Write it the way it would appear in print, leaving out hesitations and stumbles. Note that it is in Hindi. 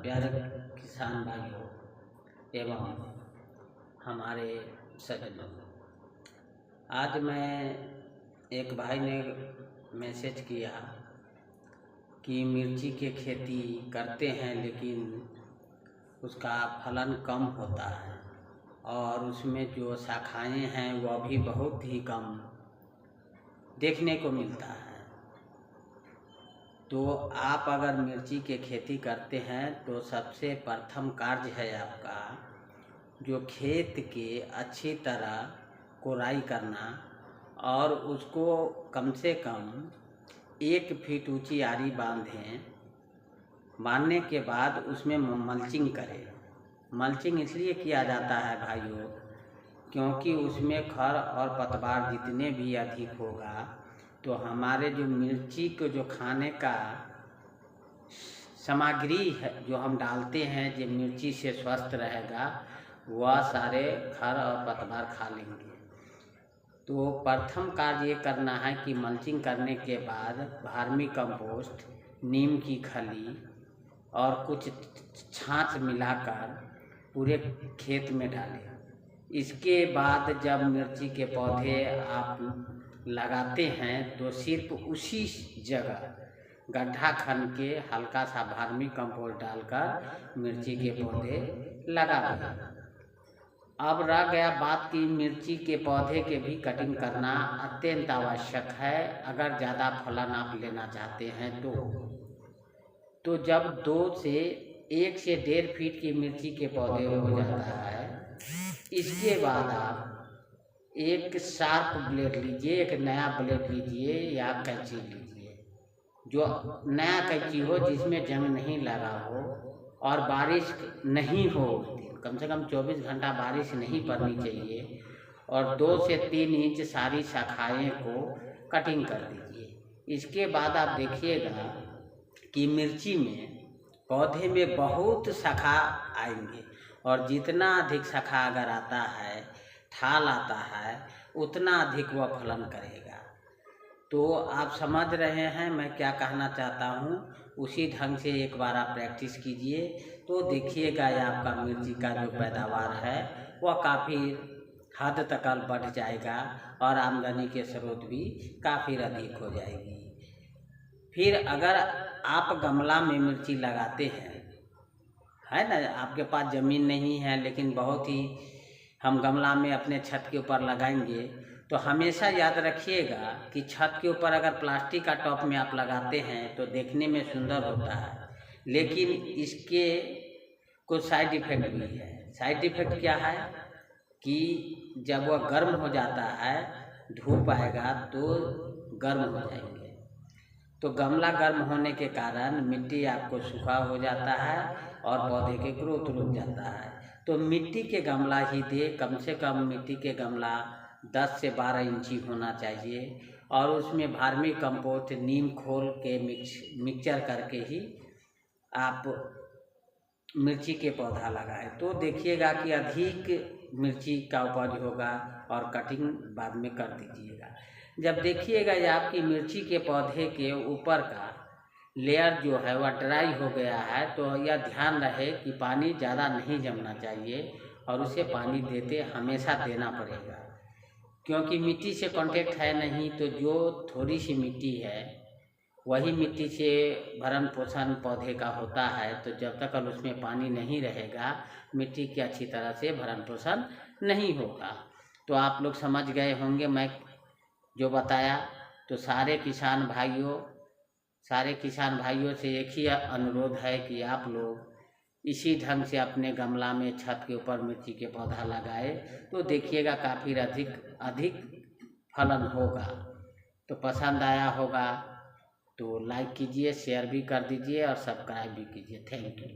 प्यारे किसान भाइयों एवं हमारे सज्जनों, आज मैं एक भाई ने मैसेज किया कि मिर्ची की खेती करते हैं लेकिन उसका फलन कम होता है और उसमें जो शाखाएं हैं वह भी बहुत ही कम देखने को मिलता है। तो आप अगर मिर्ची की खेती करते हैं तो सबसे प्रथम कार्य है आपका जो खेत के अच्छी तरह कोराई करना और उसको कम से कम 1 फीट ऊंची आरी बांधने के बाद उसमें मल्चिंग करें। मल्चिंग इसलिए किया जाता है भाइयों क्योंकि उसमें खर और पतवार जितने भी अधिक होगा तो हमारे जो मिर्ची को जो खाने का सामग्री है जो हम डालते हैं जो मिर्ची से स्वस्थ रहेगा वह सारे खर और पतवार खा लेंगे। तो प्रथम कार्य ये करना है कि मल्चिंग करने के बाद वर्मी कंपोस्ट, नीम की खली और कुछ छाछ मिलाकर पूरे खेत में डालें। इसके बाद जब मिर्ची के पौधे आप लगाते हैं तो सिर्फ उसी जगह गड्ढा खन के हल्का सा वर्मी कंपोस्ट डालकर मिर्ची के पौधे लगा दें। अब रह गया बात कि मिर्ची के पौधे के भी कटिंग करना अत्यंत आवश्यक है अगर ज़्यादा फलन आप लेना चाहते हैं तो जब 2 से 1 से 1.5 फीट की मिर्ची के पौधे हो जाता है इसके बाद आप एक शार्प ब्लेड लीजिए, एक नया ब्लेड लीजिए या कैंची लीजिए, जो नया कैंची हो जिसमें जंग नहीं लगा हो और बारिश नहीं हो, कम से कम 24 घंटा बारिश नहीं पड़नी चाहिए और 2 से 3 इंच सारी शाखाएं को कटिंग कर दीजिए। इसके बाद आप देखिएगा कि मिर्ची में पौधे में बहुत शाखा आएंगे और जितना अधिक शाखा अगर आता है ठाल आता है उतना अधिक वह फलन करेगा। तो आप समझ रहे हैं मैं क्या कहना चाहता हूँ, उसी ढंग से एक बार आप प्रैक्टिस कीजिए तो देखिएगा आपका मिर्ची का जो पैदावार है वह काफ़ी हद तक बढ़ जाएगा और आमदनी के स्रोत भी काफ़ी अधिक हो जाएगी। फिर अगर आप गमला में मिर्ची लगाते हैं, है ना, आपके पास ज़मीन नहीं है लेकिन बहुत ही हम गमला में अपने छत के ऊपर लगाएंगे तो हमेशा याद रखिएगा कि छत के ऊपर अगर प्लास्टिक का टॉप में आप लगाते हैं तो देखने में सुंदर होता है लेकिन इसके कुछ साइड इफ़ेक्ट भी है। साइड इफ़ेक्ट क्या है कि जब वह गर्म हो जाता है धूप आएगा तो गर्म हो जाएंगे तो गमला गर्म होने के कारण मिट्टी आपको सूखा हो जाता है और पौधे के ग्रोथ रुक जाता है। तो मिट्टी के गमला ही दे, कम से कम मिट्टी के गमला 10 से 12 इंची होना चाहिए और उसमें वर्मी कंपोस्ट नीम खोल के मिक्सचर करके ही आप मिर्ची के पौधा लगाएं तो देखिएगा कि अधिक मिर्ची का उपज होगा और कटिंग बाद में कर दीजिएगा। जब देखिएगा ये आपकी मिर्ची के पौधे के ऊपर का लेयर जो है वह ड्राई हो गया है तो यह ध्यान रहे कि पानी ज़्यादा नहीं जमना चाहिए और उसे पानी देते हमेशा देना पड़ेगा क्योंकि मिट्टी से कांटेक्ट है नहीं तो जो थोड़ी सी मिट्टी है वही मिट्टी से भरण पोषण पौधे का होता है तो जब तक उसमें पानी नहीं रहेगा मिट्टी की अच्छी तरह से भरण पोषण नहीं होगा। तो आप लोग समझ गए होंगे मैं जो बताया। तो सारे किसान भाइयों से एक ही अनुरोध है कि आप लोग इसी ढंग से अपने गमला में छत के ऊपर मिर्ची के पौधा लगाए तो देखिएगा काफ़ी अधिक फलन होगा। तो पसंद आया होगा तो लाइक कीजिए, शेयर भी कर दीजिए और सब्सक्राइब भी कीजिए। Thank you.